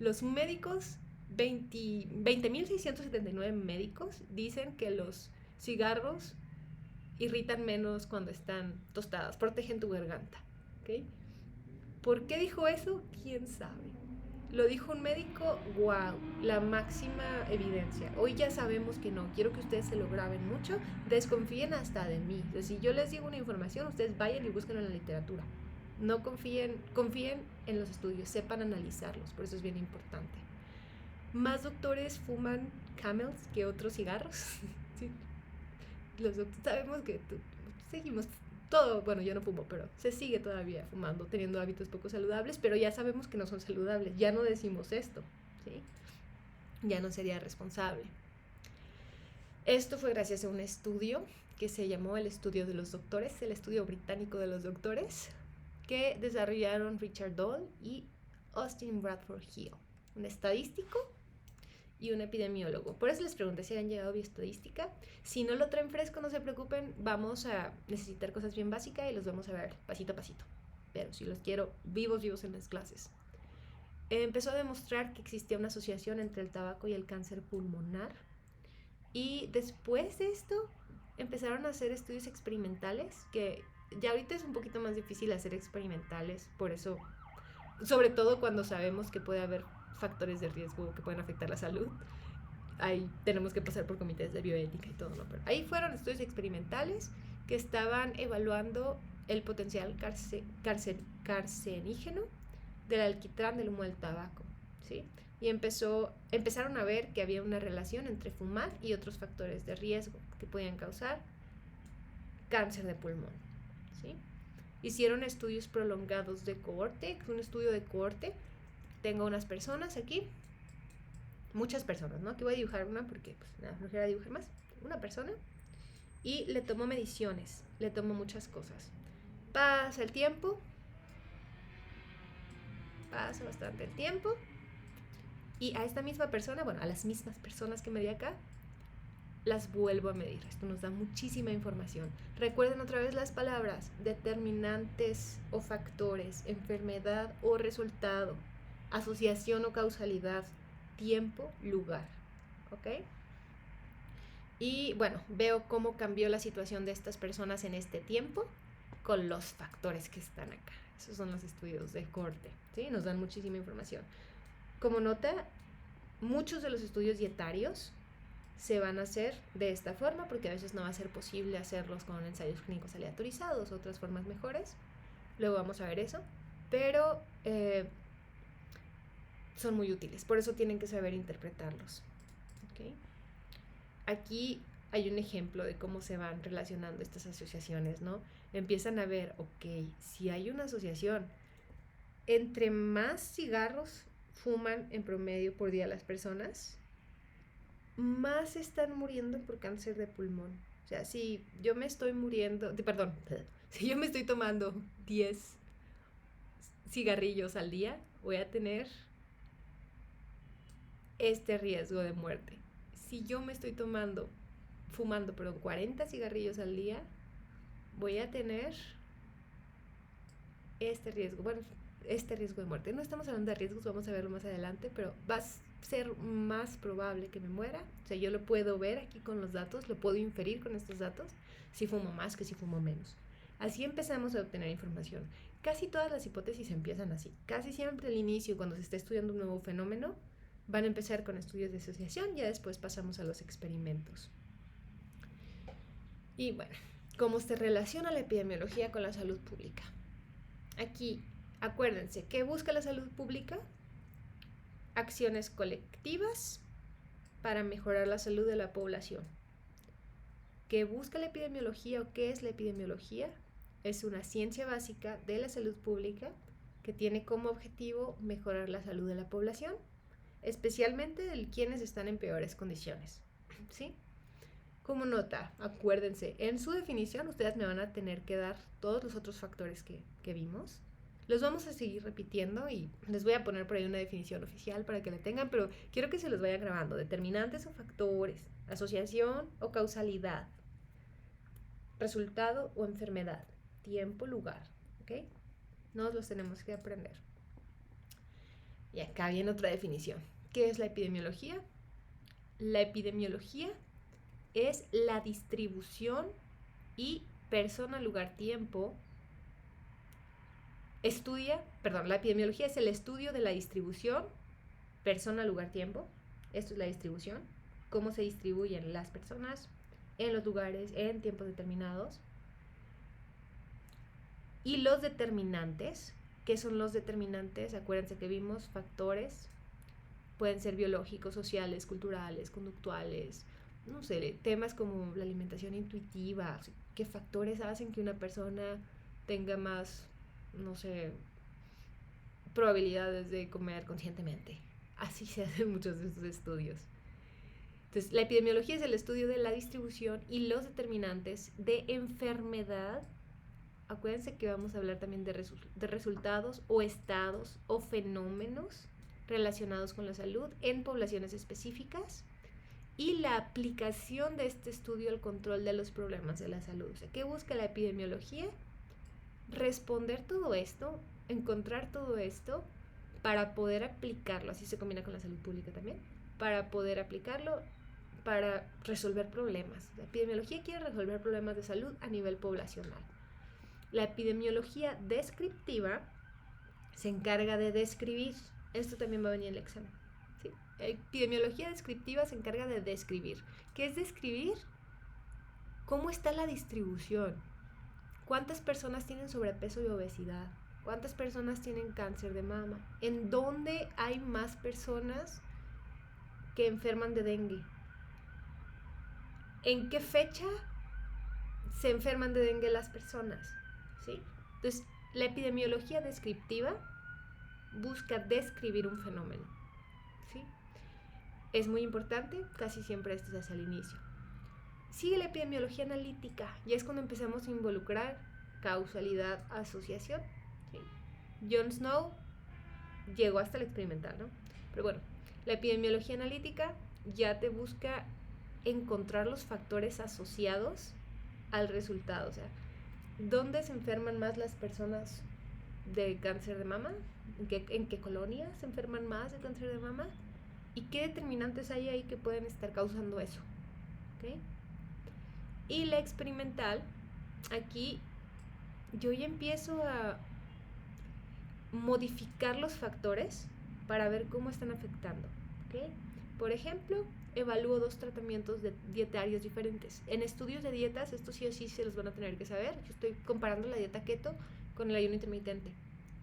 los médicos, 20.679 médicos dicen que los cigarros irritan menos cuando están tostadas, protegen tu garganta, ¿ok? ¿Por qué dijo eso? ¿Quién sabe? Lo dijo un médico, wow, la máxima evidencia. Hoy ya sabemos que no, quiero que ustedes se lo graben mucho, desconfíen hasta de mí. Entonces, si yo les digo una información, ustedes vayan y búsquenlo en la literatura. No confíen en los estudios, sepan analizarlos, por eso es bien importante. Más doctores fuman Camels que otros cigarros. ¿Sí? Los doctores sabemos que seguimos todo, bueno, yo no fumo, pero se sigue todavía fumando, teniendo hábitos poco saludables, pero ya sabemos que no son saludables, ya no decimos esto, ¿sí? Ya no sería responsable. Esto fue gracias a un estudio que se llamó el estudio de los doctores, el estudio británico de los doctores, que desarrollaron Richard Doll y Austin Bradford Hill, un estadístico y un epidemiólogo. Por eso les pregunté si habían llegado bioestadística. Si no lo traen fresco, no se preocupen, vamos a necesitar cosas bien básicas y los vamos a ver pasito a pasito. Pero si los quiero vivos en las clases. Empezó a demostrar que existía una asociación entre el tabaco y el cáncer pulmonar. Y después de esto, empezaron a hacer estudios experimentales, que ya ahorita es un poquito más difícil hacer experimentales, por eso, sobre todo cuando sabemos que puede haber factores de riesgo que pueden afectar la salud. Ahí tenemos que pasar por comités de bioética y todo, ¿no? Pero ahí fueron estudios experimentales que estaban evaluando el potencial carcenígeno del alquitrán del humo del tabaco, ¿sí? Y empezaron a ver que había una relación entre fumar y otros factores de riesgo que podían causar cáncer de pulmón, ¿sí? Hicieron estudios prolongados de cohorte, un estudio de cohorte. Tengo unas personas aquí, muchas personas, ¿no? Aquí voy a dibujar una porque, pues, nada, no quiero dibujar más. Una persona y le tomo mediciones, le tomo muchas cosas. Pasa el tiempo, pasa bastante el tiempo y a esta misma persona, bueno, a las mismas personas que medí acá, las vuelvo a medir. Esto nos da muchísima información. Recuerden otra vez las palabras: determinantes o factores, enfermedad o resultado, asociación o causalidad, tiempo, lugar, ¿ok? Y bueno, veo cómo cambió la situación de estas personas en este tiempo con los factores que están acá. Esos son los estudios de cohorte, ¿sí? Nos dan muchísima información. Como nota, muchos de los estudios dietarios se van a hacer de esta forma, porque a veces no va a ser posible hacerlos con ensayos clínicos aleatorizados, otras formas mejores. Luego vamos a ver eso, pero son muy útiles, por eso tienen que saber interpretarlos, ¿okay? Aquí hay un ejemplo de cómo se van relacionando estas asociaciones, ¿no? Empiezan a ver, ok, si hay una asociación, entre más cigarros fuman en promedio por día las personas, más están muriendo por cáncer de pulmón. O sea, si yo me estoy si yo me estoy tomando 10 cigarrillos al día, voy a tener este riesgo de muerte. Si yo me estoy fumando 40 cigarrillos al día, voy a tener este riesgo de muerte. No estamos hablando de riesgos, vamos a verlo más adelante, pero va a ser más probable que me muera. O sea, yo lo puedo ver aquí con los datos, lo puedo inferir con estos datos, si fumo más que si fumo menos. Así empezamos a obtener información. Casi todas las hipótesis empiezan así. Casi siempre al inicio, cuando se está estudiando un nuevo fenómeno, van a empezar con estudios de asociación, ya después pasamos a los experimentos. Y bueno, ¿cómo se relaciona la epidemiología con la salud pública? Aquí, acuérdense, ¿qué busca la salud pública? Acciones colectivas para mejorar la salud de la población. ¿Qué busca la epidemiología o qué es la epidemiología? Es una ciencia básica de la salud pública que tiene como objetivo mejorar la salud de la población, especialmente de quienes están en peores condiciones, ¿sí? Como nota, acuérdense, en su definición ustedes me van a tener que dar todos los otros factores que vimos. Los vamos a seguir repitiendo y les voy a poner por ahí una definición oficial para que la tengan, pero quiero que se los vayan grabando. Determinantes o factores, asociación o causalidad, resultado o enfermedad, tiempo, lugar, ¿ok? Nos los tenemos que aprender. Y acá viene otra definición. ¿Qué es la epidemiología? La epidemiología es la distribución y persona, lugar, tiempo. La epidemiología es el estudio de la distribución, persona, lugar, tiempo. Esto es la distribución, cómo se distribuyen las personas en los lugares, en tiempos determinados. Y los determinantes, ¿qué son los determinantes? Acuérdense que vimos factores, pueden ser biológicos, sociales, culturales, conductuales, no sé, temas como la alimentación intuitiva, qué factores hacen que una persona tenga más, no sé, probabilidades de comer conscientemente. Así se hacen muchos de estos estudios. Entonces, la epidemiología es el estudio de la distribución y los determinantes de enfermedad. Acuérdense que vamos a hablar también de resultados o estados o fenómenos relacionados con la salud en poblaciones específicas y la aplicación de este estudio al control de los problemas de la salud. O sea, ¿qué busca la epidemiología? Responder todo esto, encontrar todo esto para poder aplicarlo, así se combina con la salud pública también, para poder aplicarlo para resolver problemas. La epidemiología quiere resolver problemas de salud a nivel poblacional. La epidemiología descriptiva se encarga de describir. Esto también va a venir en el examen. ¿Sí? La epidemiología descriptiva se encarga de describir. ¿Qué es describir? ¿Cómo está la distribución? ¿Cuántas personas tienen sobrepeso y obesidad? ¿Cuántas personas tienen cáncer de mama? ¿En dónde hay más personas que enferman de dengue? ¿En qué fecha se enferman de dengue las personas? ¿Sí? Entonces, la epidemiología descriptiva busca describir un fenómeno. ¿Sí? Es muy importante, casi siempre esto se hace al inicio. Sigue la epidemiología analítica, y es cuando empezamos a involucrar causalidad, asociación. ¿Sí? John Snow llegó hasta el experimental, ¿no? Pero bueno, la epidemiología analítica ya te busca encontrar los factores asociados al resultado. O sea, ¿dónde se enferman más las personas de cáncer de mama? ¿En qué colonias se enferman más de cáncer de mama? ¿Y qué determinantes hay ahí que pueden estar causando eso? ¿Okay? Y la experimental, aquí yo ya empiezo a modificar los factores para ver cómo están afectando. ¿Okay? Por ejemplo, evalúo 2 tratamientos dietarios diferentes. En estudios de dietas, esto sí o sí se los van a tener que saber. Yo estoy comparando la dieta keto con el ayuno intermitente.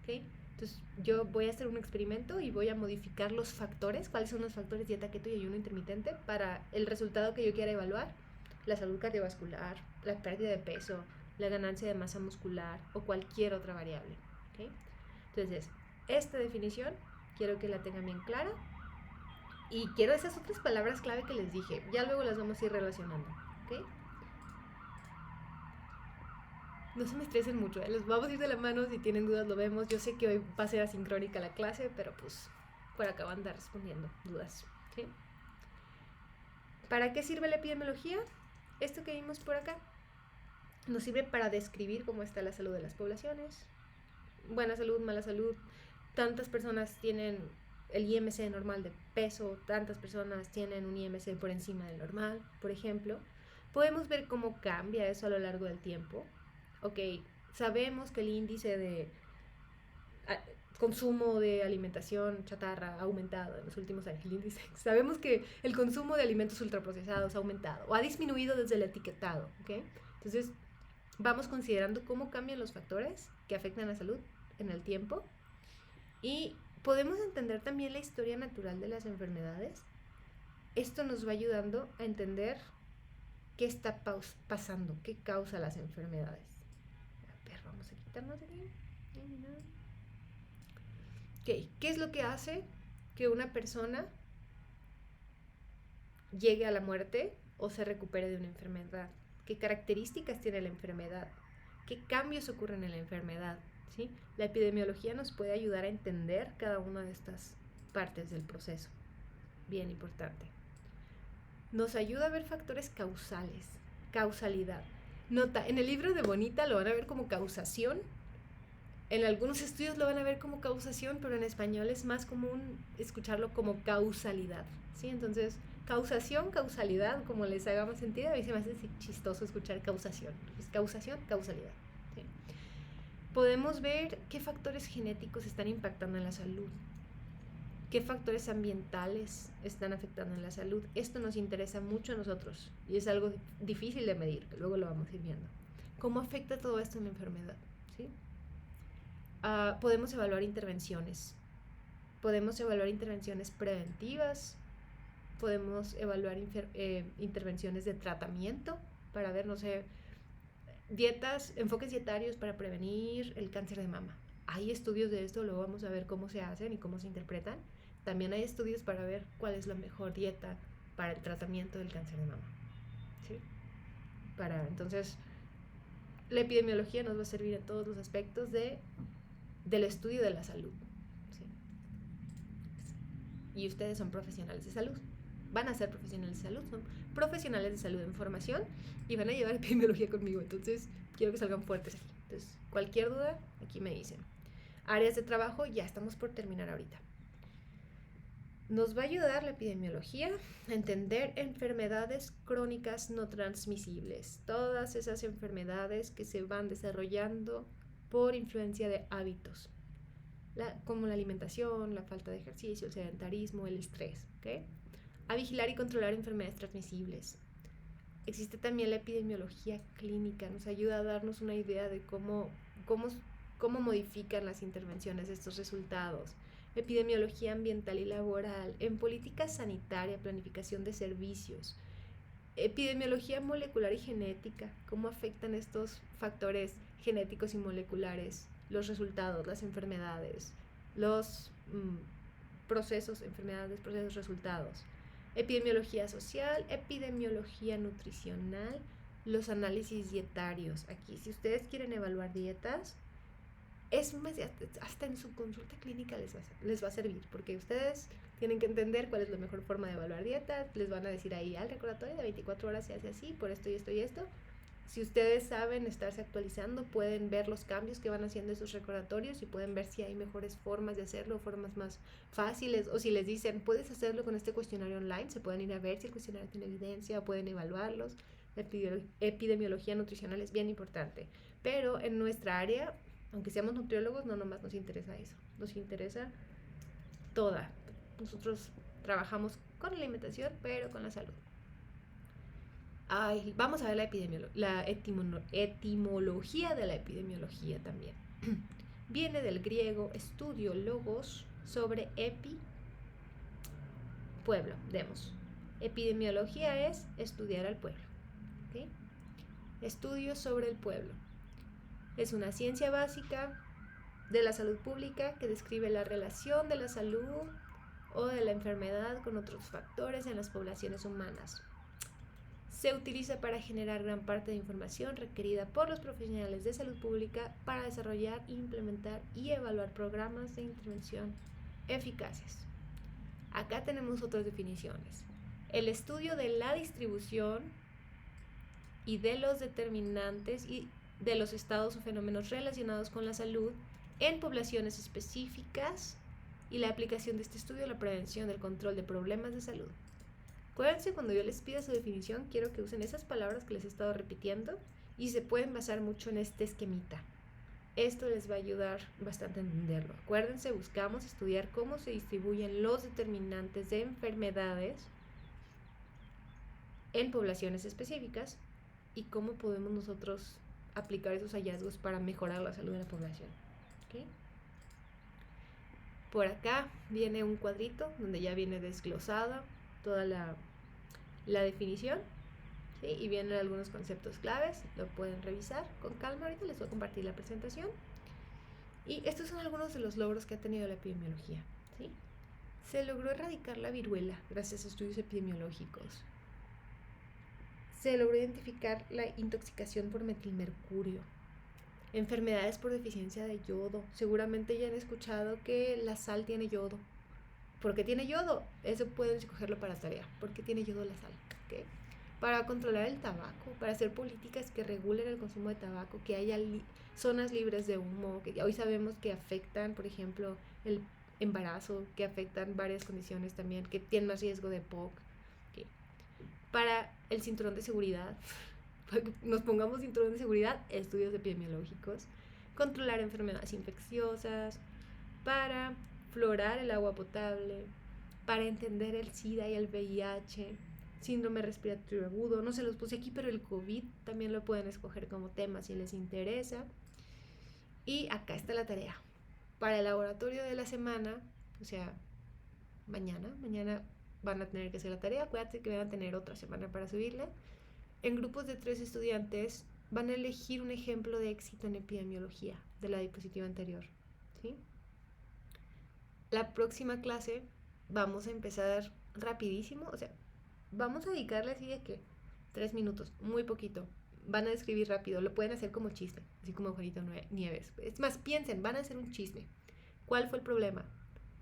¿Okay? Entonces, yo voy a hacer un experimento y voy a modificar los factores. ¿Cuáles son los factores dieta keto y ayuno intermitente para el resultado que yo quiera evaluar? La salud cardiovascular, la pérdida de peso, la ganancia de masa muscular o cualquier otra variable. ¿Okay? Entonces, esta definición quiero que la tengan bien clara. Y quiero esas otras palabras clave que les dije. Ya luego las vamos a ir relacionando, ¿ok? No se me estresen mucho, ¿eh? Los vamos a ir de la mano, si tienen dudas lo vemos. Yo sé que hoy va a ser asincrónica la clase, pero pues por acá van a andar respondiendo dudas, ¿sí? ¿Para qué sirve la epidemiología? Esto que vimos por acá nos sirve para describir cómo está la salud de las poblaciones. Buena salud, mala salud. Tantas personas tienen el IMC normal de peso, tantas personas tienen un IMC por encima del normal, por ejemplo. Podemos ver cómo cambia eso a lo largo del tiempo. Ok, sabemos que el índice de consumo de alimentación chatarra ha aumentado en los últimos años. El índice. Sabemos que el consumo de alimentos ultraprocesados ha aumentado o ha disminuido desde el etiquetado. ¿Okay? Entonces, vamos considerando cómo cambian los factores que afectan la salud en el tiempo y podemos entender también la historia natural de las enfermedades. Esto nos va ayudando a entender qué está pasando, qué causa las enfermedades. A ver, vamos a quitarnos de aquí. Okay. ¿Qué es lo que hace que una persona llegue a la muerte o se recupere de una enfermedad? ¿Qué características tiene la enfermedad? ¿Qué cambios ocurren en la enfermedad? ¿Sí? La epidemiología nos puede ayudar a entender cada una de estas partes del proceso. Bien importante. Nos ayuda a ver factores causales, causalidad. Nota, en el libro de Bonita lo van a ver como causación. En algunos estudios lo van a ver como causación, pero en español es más común escucharlo como causalidad, ¿sí? Entonces, causación, causalidad, como les haga más sentido, a mí se me hace chistoso escuchar causación. Es causación, causalidad, ¿sí? Podemos ver qué factores genéticos están impactando en la salud, qué factores ambientales están afectando en la salud. Esto nos interesa mucho a nosotros y es algo difícil de medir, que luego lo vamos a ir viendo. ¿Cómo afecta todo esto en la enfermedad? ¿Sí? Podemos evaluar intervenciones. Podemos evaluar intervenciones preventivas. Podemos evaluar intervenciones de tratamiento para ver, no sé, dietas, enfoques dietarios para prevenir el cáncer de mama. Hay estudios de esto, luego vamos a ver cómo se hacen y cómo se interpretan. También hay estudios para ver cuál es la mejor dieta para el tratamiento del cáncer de mama. ¿Sí? Entonces, la epidemiología nos va a servir en todos los aspectos del estudio de la salud. ¿Sí? Y ustedes son profesionales de salud. Van a ser profesionales de salud, son profesionales de salud en formación y van a llevar epidemiología conmigo. Entonces, quiero que salgan fuertes aquí. Entonces, cualquier duda, aquí me dicen. Áreas de trabajo, ya estamos por terminar ahorita. Nos va a ayudar la epidemiología a entender enfermedades crónicas no transmisibles. Todas esas enfermedades que se van desarrollando por influencia de hábitos, como la alimentación, la falta de ejercicio, el sedentarismo, el estrés. ¿Okay? A vigilar y controlar enfermedades transmisibles. Existe también la epidemiología clínica, nos ayuda a darnos una idea de cómo modifican las intervenciones estos resultados. Epidemiología ambiental y laboral, en política sanitaria, planificación de servicios. Epidemiología molecular y genética, cómo afectan estos factores genéticos y moleculares, los resultados, las enfermedades, los procesos, enfermedades, procesos, resultados. Epidemiología social, epidemiología nutricional, los análisis dietarios. Aquí, si ustedes quieren evaluar dietas, es más, hasta en su consulta clínica les va a servir, porque ustedes tienen que entender cuál es la mejor forma de evaluar dietas. Les van a decir ahí, al recordatorio de 24 horas se hace así, por esto y esto y esto. Si ustedes saben estarse actualizando, pueden ver los cambios que van haciendo esos recordatorios y pueden ver si hay mejores formas de hacerlo, formas más fáciles, o si les dicen, puedes hacerlo con este cuestionario online, se pueden ir a ver si el cuestionario tiene evidencia, pueden evaluarlos. La epidemiología nutricional es bien importante, pero en nuestra área, aunque seamos nutriólogos, no nomás nos interesa eso, nos interesa toda. Nosotros trabajamos con la alimentación, pero con la salud. Vamos a ver la etimología de la epidemiología también. Viene del griego estudio logos sobre pueblo, demos. Epidemiología es estudiar al pueblo. ¿Okay? Estudios sobre el pueblo. Es una ciencia básica de la salud pública que describe la relación de la salud o de la enfermedad con otros factores en las poblaciones humanas. Se utiliza para generar gran parte de información requerida por los profesionales de salud pública para desarrollar, implementar y evaluar programas de intervención eficaces. Acá tenemos otras definiciones. El estudio de la distribución y de los determinantes y de los estados o fenómenos relacionados con la salud en poblaciones específicas y la aplicación de este estudio a la prevención del control de problemas de salud. Acuérdense, cuando yo les pida su definición, quiero que usen esas palabras que les he estado repitiendo y se pueden basar mucho en este esquemita. Esto les va a ayudar bastante a entenderlo. Acuérdense, buscamos estudiar cómo se distribuyen los determinantes de enfermedades en poblaciones específicas y cómo podemos nosotros aplicar esos hallazgos para mejorar la salud de la población. ¿Okay? Por acá viene un cuadrito donde ya viene desglosada toda la definición, ¿sí? Y vienen algunos conceptos claves, lo pueden revisar con calma. Ahorita les voy a compartir la presentación. Y estos son algunos de los logros que ha tenido la epidemiología, ¿sí? Se logró erradicar la viruela gracias a estudios epidemiológicos. Se logró identificar la intoxicación por metilmercurio. Enfermedades por deficiencia de yodo. Seguramente ya han escuchado que la sal tiene yodo. ¿Por qué tiene yodo? Eso pueden escogerlo para tarea. ¿Por qué tiene yodo la sal? ¿Okay? Para controlar el tabaco, para hacer políticas que regulen el consumo de tabaco, que haya zonas libres de humo, que hoy sabemos que afectan, por ejemplo, el embarazo, que afectan varias condiciones también, que tienen más riesgo de POC. ¿Okay? Para el cinturón de seguridad, para que nos pongamos cinturón de seguridad, estudios epidemiológicos, controlar enfermedades infecciosas, para fluorar el agua potable, para entender el SIDA y el VIH, síndrome respiratorio agudo. No se los puse aquí, pero el COVID también lo pueden escoger como tema si les interesa. Y acá está la tarea. Para el laboratorio de la semana, o sea, mañana van a tener que hacer la tarea. Acuérdate que van a tener otra semana para subirla. En grupos de 3 estudiantes van a elegir un ejemplo de éxito en epidemiología de la diapositiva anterior, ¿sí? La próxima clase vamos a empezar rapidísimo, o sea, vamos a dedicarle así de que 3 minutos, muy poquito. Van a escribir rápido, lo pueden hacer como chisme, así como Juanito Nieves. Es más, piensen, van a hacer un chisme. ¿Cuál fue el problema?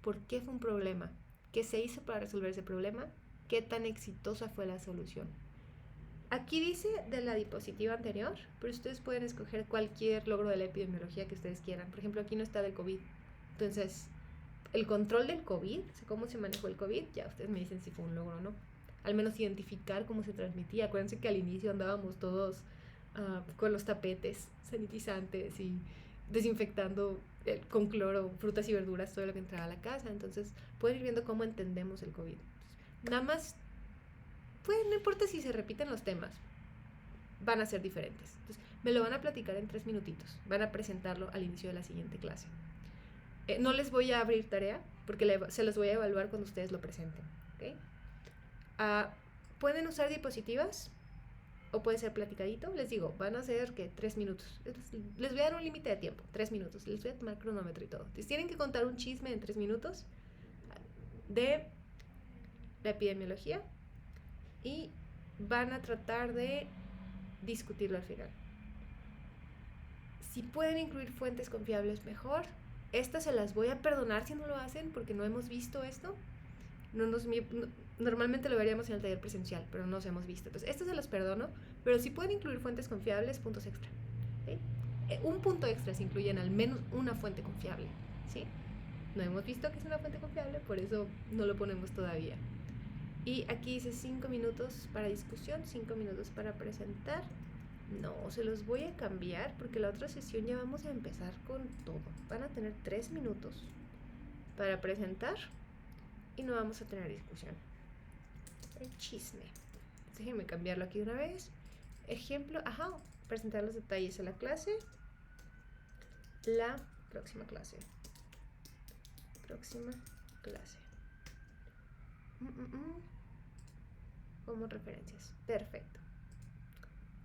¿Por qué fue un problema? ¿Qué se hizo para resolver ese problema? ¿Qué tan exitosa fue la solución? Aquí dice de la diapositiva anterior, pero ustedes pueden escoger cualquier logro de la epidemiología que ustedes quieran. Por ejemplo, aquí no está del COVID. Entonces, el control del COVID, o sea, cómo se manejó el COVID, ya ustedes me dicen si fue un logro o no. Al menos identificar cómo se transmitía. Acuérdense que al inicio andábamos todos con los tapetes sanitizantes y desinfectando con cloro frutas y verduras, todo lo que entraba a la casa. Entonces pueden ir viendo cómo entendemos el COVID. Nada más, pues no importa si se repiten los temas, van a ser diferentes. Entonces me lo van a platicar en 3 minutitos. Van a presentarlo al inicio de la siguiente clase. No les voy a abrir tarea porque se los voy a evaluar cuando ustedes lo presenten, ¿okay? Pueden usar diapositivas o puede ser platicadito. Les digo, van a ser que 3 minutos. Les voy a dar un límite de tiempo, 3 minutos. Les voy a tomar cronómetro y todo. Entonces tienen que contar un chisme en 3 minutos de la epidemiología y van a tratar de discutirlo al final. Si pueden incluir fuentes confiables, mejor. Estas se las voy a perdonar si no lo hacen porque no hemos visto esto. Normalmente lo veríamos en el taller presencial, pero no nos hemos visto. Entonces, esto se los perdono, pero si pueden incluir fuentes confiables, puntos extra. ¿Sí? Un punto extra si incluyen al menos una fuente confiable. ¿Sí? No hemos visto que es una fuente confiable, por eso no lo ponemos todavía. Y aquí dice 5 minutos para discusión, 5 minutos para presentar. No, se los voy a cambiar porque la otra sesión ya vamos a empezar con todo. Van a tener 3 minutos para presentar y no vamos a tener discusión. El chisme. Déjenme cambiarlo aquí una vez. Ejemplo, presentar los detalles a la clase. La próxima clase. Como referencias. Perfecto.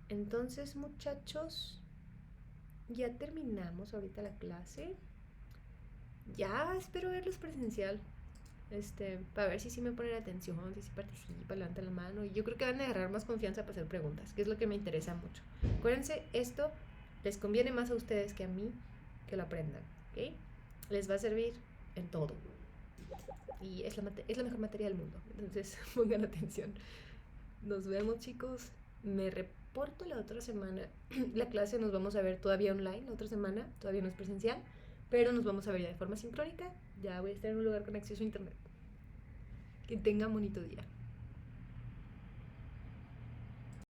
Entonces, muchachos, ya terminamos ahorita la clase. ya espero verlos presencial. Para ver si sí me ponen atención, si sí participan, levantan la mano. Y yo creo que van a agarrar más confianza para hacer preguntas, que es lo que me interesa mucho. Acuérdense, esto les conviene más a ustedes que a mí que lo aprendan, ¿ok? Les va a servir en todo. Y es la mejor materia del mundo. Entonces, pongan atención. Nos vemos, chicos. Me reporto la otra semana. La clase nos vamos a ver todavía online la otra semana. Todavía no es presencial. Pero nos vamos a ver ya de forma sincrónica. Ya voy a estar en un lugar con acceso a internet. Que tengan bonito día.